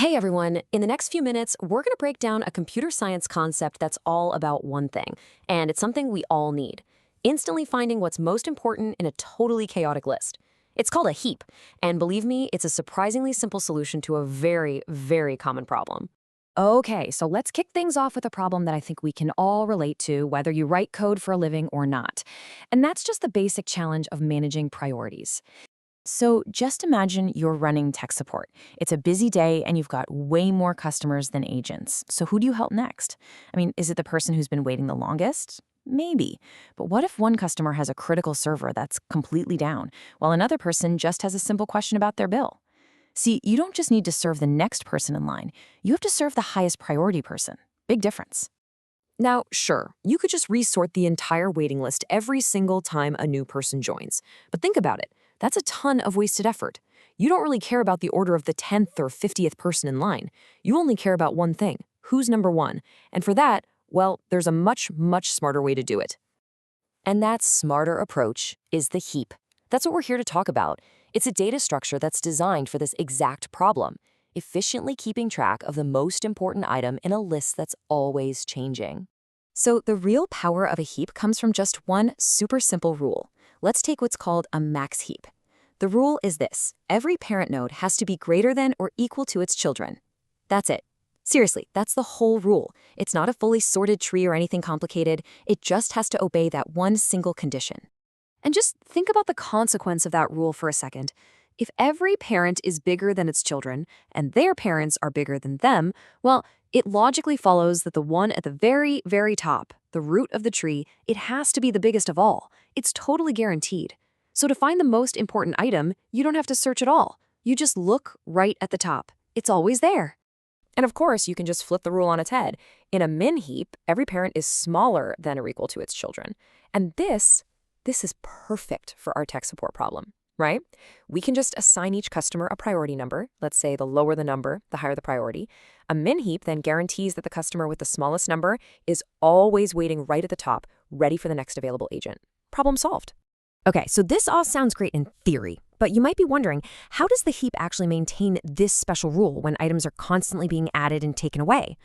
Hey everyone, in the next few minutes, we're going to break down a computer science concept that's all about one thing, and it's something we all need. Instantly finding what's most important in a totally chaotic list. It's called a heap, and believe me, it's a surprisingly simple solution to a very, very common problem. Okay, so let's kick things off with a problem that I think we can all relate to, whether you write code for a living or not. And that's just the basic challenge of managing priorities. So just imagine you're running tech support. It's a busy day and you've got way more customers than agents. So who do you help next? Is it the person who's been waiting the longest? Maybe. But what if one customer has a critical server that's completely down, while another person just has a simple question about their bill? See, you don't just need to serve the next person in line. You have to serve the highest priority person. Big difference. Now, sure, you could just resort the entire waiting list every single time a new person joins. But think about it. That's a ton of wasted effort. You don't really care about the order of the 10th or 50th person in line. You only care about one thing: who's number one. And for that, well, there's a much, much smarter way to do it. And that smarter approach is the heap. That's what we're here to talk about. It's a data structure that's designed for this exact problem, efficiently keeping track of the most important item in a list that's always changing. So the real power of a heap comes from just one super simple rule. Let's take what's called a max heap. The rule is this: every parent node has to be greater than or equal to its children. That's it. Seriously, that's the whole rule. It's not a fully sorted tree or anything complicated. It just has to obey that one single condition. And just think about the consequence of that rule for a second. If every parent is bigger than its children, and their parents are bigger than them, well, it logically follows that the one at the very, very top, the root of the tree, it has to be the biggest of all. It's totally guaranteed. So to find the most important item, you don't have to search at all. You just look right at the top. It's always there. And of course, you can just flip the rule on its head. In a min heap, every parent is smaller than or equal to its children. And this is perfect for our tech support problem, right? We can just assign each customer a priority number. Let's say the lower the number, the higher the priority. A min heap then guarantees that the customer with the smallest number is always waiting right at the top, ready for the next available agent. Problem solved. Okay, so this all sounds great in theory, but you might be wondering, how does the heap actually maintain this special rule when items are constantly being added and taken away?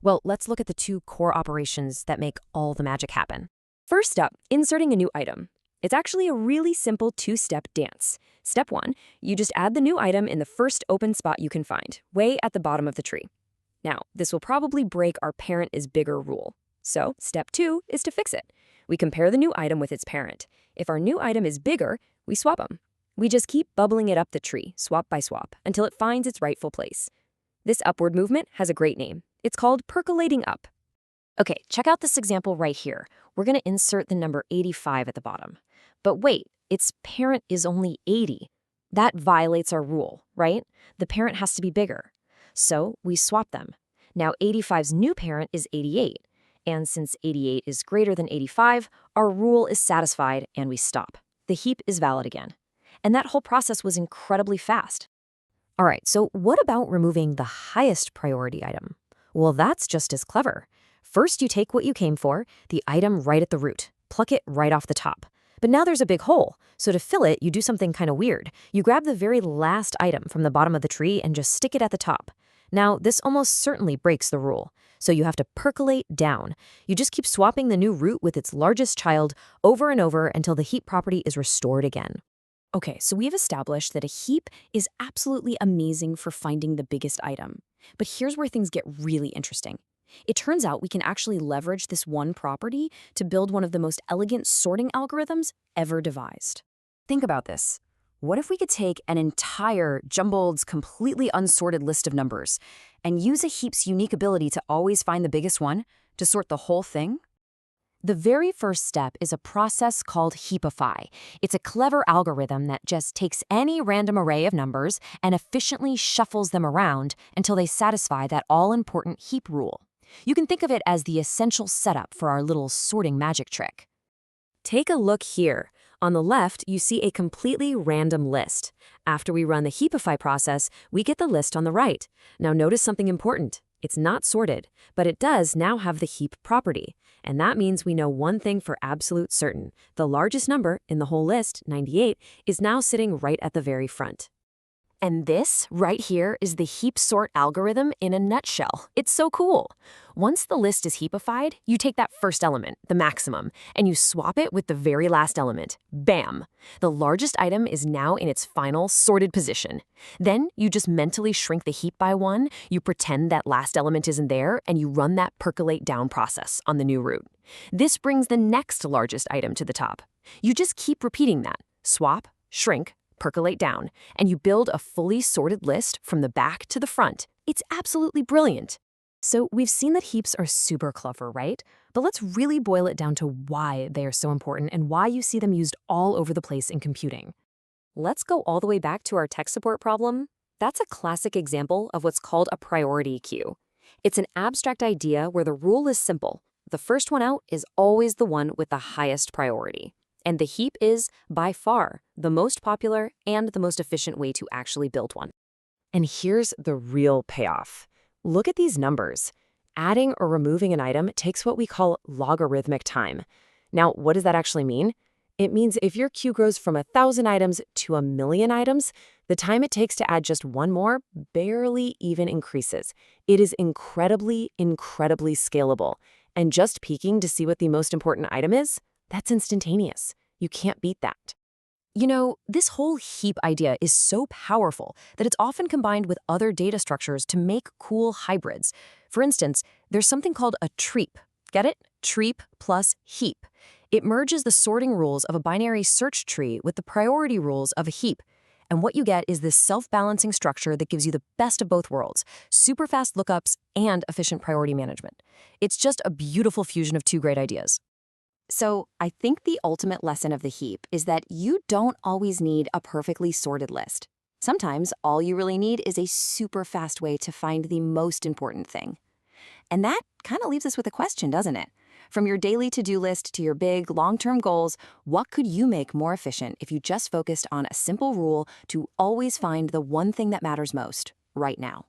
Well, let's look at the two core operations that make all the magic happen. First up, inserting a new item. It's actually a really simple two-step dance. Step one, you just add the new item in the first open spot you can find, way at the bottom of the tree. Now, this will probably break our parent is bigger rule. So, step two is to fix it. We compare the new item with its parent. If our new item is bigger, we swap them. We just keep bubbling it up the tree, swap by swap, until it finds its rightful place. This upward movement has a great name. It's called percolating up. Okay, check out this example right here. We're going to insert the number 85 at the bottom. But wait, its parent is only 80. That violates our rule, right? The parent has to be bigger. So we swap them. Now 85's new parent is 88. And since 88 is greater than 85, our rule is satisfied and we stop. The heap is valid again. And that whole process was incredibly fast. All right, so what about removing the highest priority item? Well, that's just as clever. First, you take what you came for, the item right at the root, pluck it right off the top. But now there's a big hole, so to fill it, you do something kind of weird. You grab the very last item from the bottom of the tree and just stick it at the top. Now, this almost certainly breaks the rule, so you have to percolate down. You just keep swapping the new root with its largest child over and over until the heap property is restored again. Okay, so we've established that a heap is absolutely amazing for finding the biggest item. But here's where things get really interesting. It turns out we can actually leverage this one property to build one of the most elegant sorting algorithms ever devised. Think about this. What if we could take an entire, jumbled, completely unsorted list of numbers and use a heap's unique ability to always find the biggest one to sort the whole thing? The very first step is a process called heapify. It's a clever algorithm that just takes any random array of numbers and efficiently shuffles them around until they satisfy that all-important heap rule. You can think of it as the essential setup for our little sorting magic trick. Take a look here. On the left, you see a completely random list. After we run the heapify process, we get the list on the right. Now notice something important. It's not sorted, but it does now have the heap property. And that means we know one thing for absolute certain. The largest number in the whole list, 98, is now sitting right at the very front. And this, right here, is the heap sort algorithm in a nutshell. It's so cool. Once the list is heapified, you take that first element, the maximum, and you swap it with the very last element. Bam! The largest item is now in its final sorted position. Then you just mentally shrink the heap by one, you pretend that last element isn't there, and you run that percolate down process on the new root. This brings the next largest item to the top. You just keep repeating that. Swap, shrink, percolate down, and you build a fully sorted list from the back to the front. It's absolutely brilliant. So we've seen that heaps are super clever, right? But let's really boil it down to why they are so important and why you see them used all over the place in computing. Let's go all the way back to our tech support problem. That's a classic example of what's called a priority queue. It's an abstract idea where the rule is simple. The first one out is always the one with the highest priority. And the heap is, by far, the most popular and the most efficient way to actually build one. And here's the real payoff. Look at these numbers. Adding or removing an item takes what we call logarithmic time. Now, what does that actually mean? It means if your queue grows from 1,000 items to 1,000,000 items, the time it takes to add just one more barely even increases. It is incredibly, incredibly scalable. And just peeking to see what the most important item is, that's instantaneous. You can't beat that. You know, this whole heap idea is so powerful that it's often combined with other data structures to make cool hybrids. For instance, there's something called a treap. Get it? Treap plus heap. It merges the sorting rules of a binary search tree with the priority rules of a heap. And what you get is this self-balancing structure that gives you the best of both worlds, super fast lookups and efficient priority management. It's just a beautiful fusion of two great ideas. So I think the ultimate lesson of the heap is that you don't always need a perfectly sorted list. Sometimes all you really need is a super fast way to find the most important thing. And that kind of leaves us with a question, doesn't it? From your daily to-do list to your big, long-term goals, what could you make more efficient if you just focused on a simple rule to always find the one thing that matters most right now?